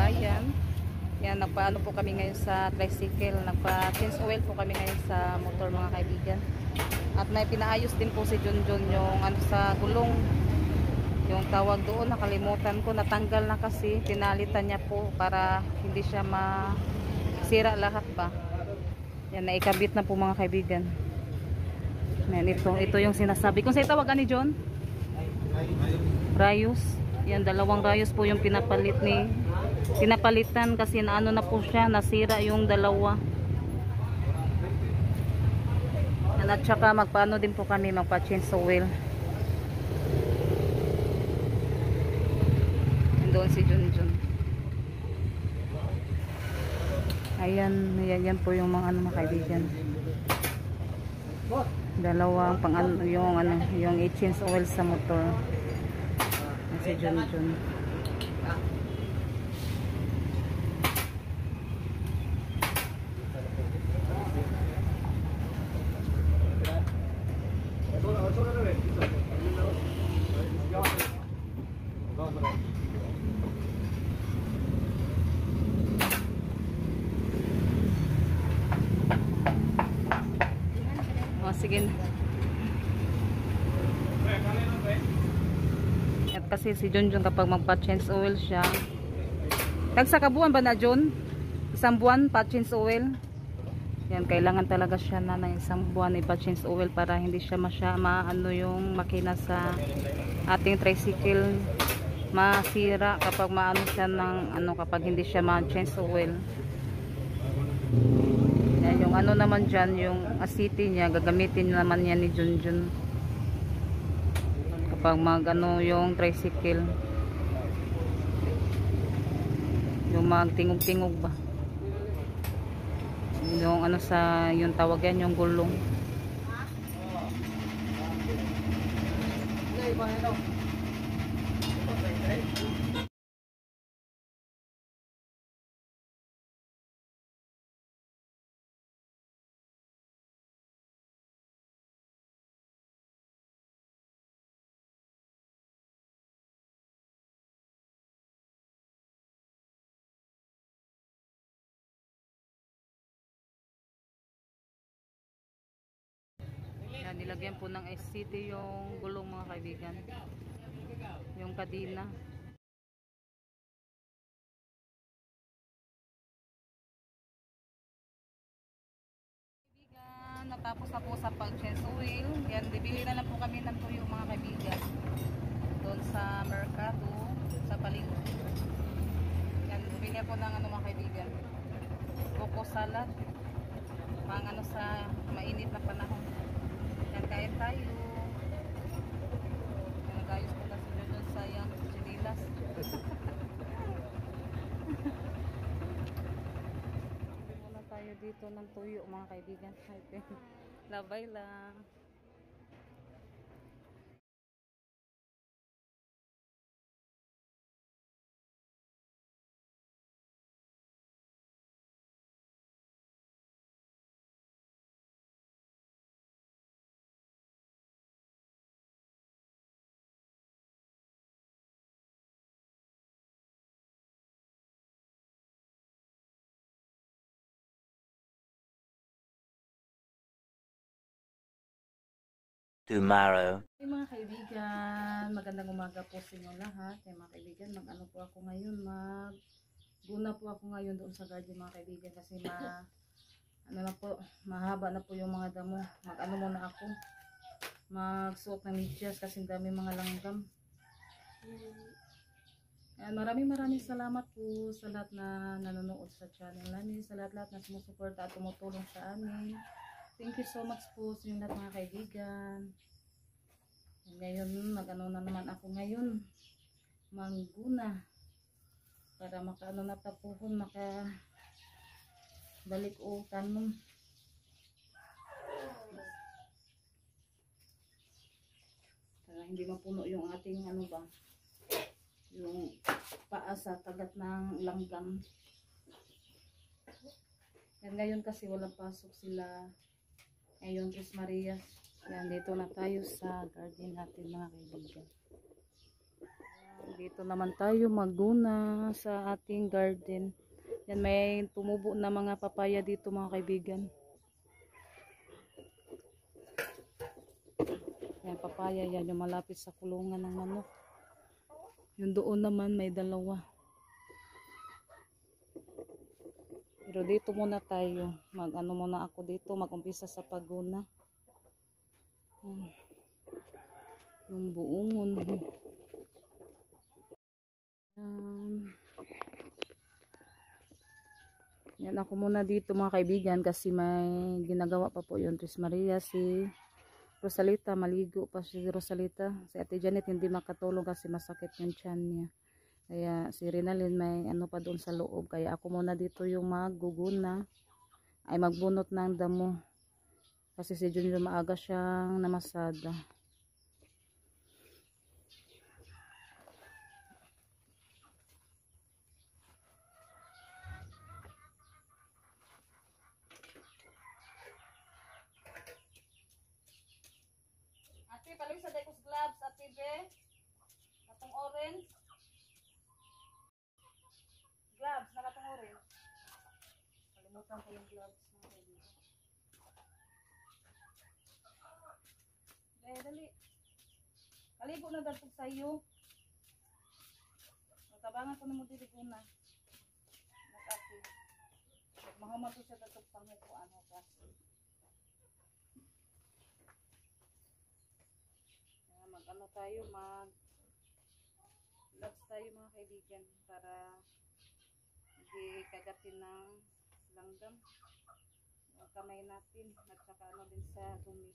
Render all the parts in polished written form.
bayan. Yan, nagpaano po kami ngayon sa tricycle. Nagpa-change oil po kami ngayon sa motor mga kaibigan. At may pinaayos din po si Junjun yung ano sa gulong. Yung tawag doon, nakalimutan ko. Natanggal na kasi. Pinalitan niya po para hindi siya masira lahat ba. Yan, naikabit na po mga kaibigan. Yan, ito yung sinasabi. Kung sa'yo tawagan ni John? Rayos. Yan, dalawang rayos po yung pinapalitan kasi naano na po siya, nasira yung dalawa. Yan, at saka magpaano din po kami, magpa-change oil. Doon si Junjun. Ayan, yan po yung mga mga kaibigan. Dalawang pang yung i-change oil sa motor. Si Junjun. Sige na. At kasi si Junjun kapag magpa-change oil siya, tagsa kabuan ba na Jun? Isang buwan pa-change oil. Yan, kailangan talaga siya na ng isang buwan ipa-change oil para hindi siya maano yung makina sa ating tricycle masira kapag maano siya ng kapag hindi siya ma-change oil. Yung ano naman dyan, yung asiti niya, gagamitin naman yan ni Junjun kapag yung tricycle, yung magtingog-tingog ba, yung yung tawag yan, yung gulong. Yan, nilagyan po ng SCT yung gulong mga kaibigan, yung kadena. Kaibigan, natapos na po sa pag-change oil. Yan, bibili na lang po kami ng tuyo mga kaibigan doon sa Mercado, sa Palengke. Yan, bibili ako ng mga kaibigan, coco salad, mga sa mainit na panahon. Yan, kain tayo. Nagayos ko na sila doon sa yung chinilas. Muna tayo dito ng tuyo mga kaibigan. Labay lang. Tomorrow. Hey mga kaibigan, magandang umaga po sa inyo lahat. Mga kaibigan, mag-ano po ako ngayon, guna po ako ngayon doon sa garden mga kaibigan kasi mahaba na po yung mga damo. Mag-ano muna ako, magsuot ng medyas kasi dami mga langgam. Maraming salamat po sa lahat na nanonood sa channel namin, sa lahat na sumusuporta at tumutulong sa amin. Thank you so much po sa inyo lahat mga kaibigan. Ngayon, mag-ano na naman ako ngayon, mangguna para makaano na tapuhon, makabalik o tanom. Para hindi mapuno yung ating yung paa sa kagat ng langgam. Yan, ngayon kasi walang pasok sila ngayon, Tris Maria. Yan, dito na tayo sa garden natin mga kaibigan. Dito naman tayo maguna sa ating garden. Yan, may tumubo na mga papaya dito mga kaibigan. Yan, papaya yan, yung malapit sa kulungan ng manok. Yung doon naman may dalawa. Pero dito muna tayo. Mag-ano muna ako dito, mag-umpisa sa paguna. Yung buongon. Yan ako muna dito mga kaibigan kasi may ginagawa pa po yung Tres Maria. Si Rosalita, maligo pa si Rosalita. Si Ate Janet hindi makatulong kasi masakit yung tiyan niya. Kaya si Rinalyn may ano pa doon sa loob. Kaya ako muna dito yung magguguna. Ay magbunot ng damo. Kasi si Junior maaga siyang namasada. Ate, paling sa Daycos gloves, Ate Be. Katong orange. Gloves, na katong orange. Kalimutan ko yung gloves. Dali, dali. Kaligo na dito sa iyo. Matabangan ko na mo dili una. Ate. Mahuman to siya dito sa mo ano kasi. Mag-ano tayo, mag-gloves tayo mga kaibigan para hindi kagatin ng langgam yung kamay natin at saka ano din sa dumi.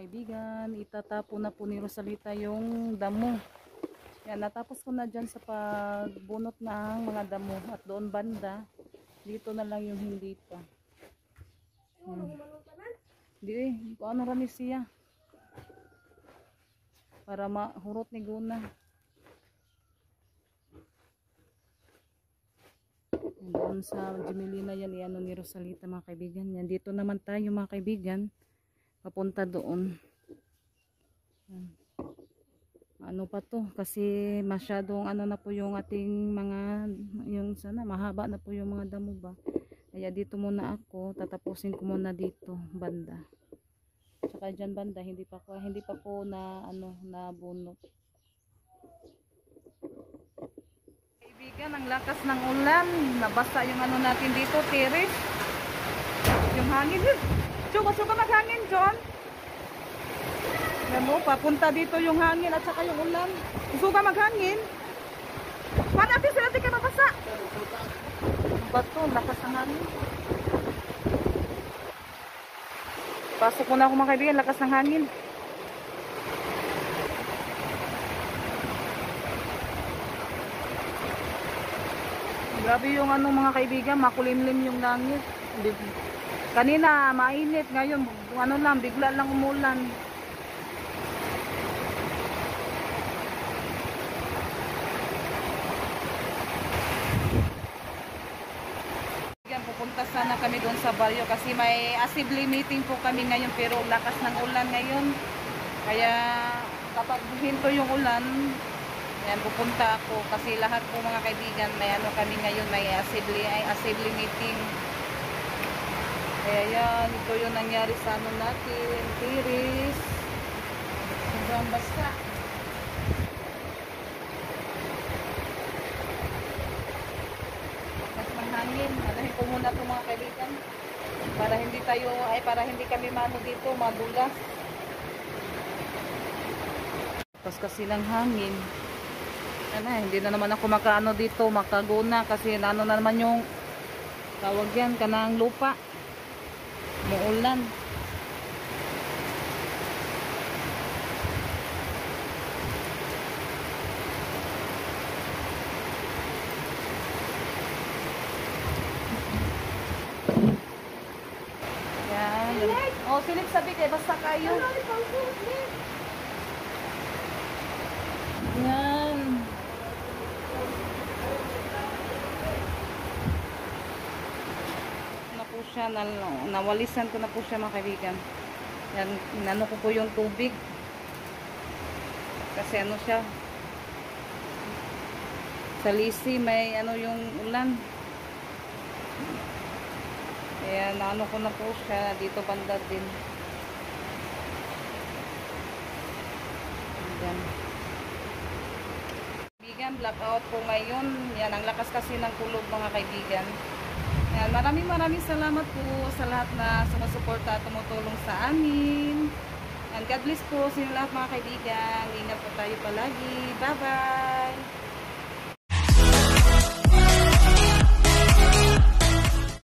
Kaibigan, itatapo na po ni Rosalita yung damo. Yan, natapos ko na dyan sa pagbunot ng mga damo. At doon banda, dito na lang yung hindi pa. Hindi eh, kung ano rami siya. Para mahurot ni Guna. Doon sa Jimelina yan, iano ni Rosalita mga kaibigan. Yan, dito naman tayo mga kaibigan. Papunta doon. Ano pa to? Kasi masyadong ano na po yung ating mga, yung sana mahaba na po yung mga damo ba. Kaya dito muna ako, tatapusin ko muna dito banda. Tsaka dyan banda, hindi pa po na ano na bunot. Kaibigan, ang lakas ng ulan, nabasa yung ano natin dito, terrace. Yung hangin din. Gusto ka maghangin, John? Yan mo, papunta dito yung hangin at saka yung ulan. Gusto ka maghangin? Paano natin sila di ka mabasa? Bato, lakas ng hangin. Pasok muna ako mga kaibigan, lakas ng hangin. Grabe yung ano mga kaibigan, makulimlim yung langit. Kanina mainit, ngayon ano lang, bigla lang umulan. Yan, pupunta sana kami doon sa baryo kasi may assembly meeting po kami ngayon pero lakas ng ulan ngayon. Kaya kapag hinto yung ulan, yan pupunta ako kasi lahat po mga kaibigan may ano kami ngayon, may assembly meeting. Kaya yan, ito yung nangyari sa ano natin, tiris. Sobrang basta. Lakas ng hangin. Anahin ko muna ito mga kaibigan. Para hindi kami mano dito, madulas. Tapos kasi ng hangin. Hindi na naman ako makaano dito, makaguna kasi ano na naman yung tawag yan, kanang lupa. Muulan. Yan. Oh, silip sabi kay basta kayo. siya, nawalisan ko na po siya mga kaibigan. Yan, inano ko po yung tubig. Kasi ano siya, sa Lisi may ano yung ulan. Kaya naano ko na po siya dito banda din. Yan. Kaibigan, blackout po ngayon. Yan, ang lakas kasi ng kulog mga kaibigan. Yan, maraming salamat po sa lahat na sumusuporta at tumutulong sa amin. And God bless po sa inyo lahat mga kaibigan. Ingat po tayo palagi. Bye-bye!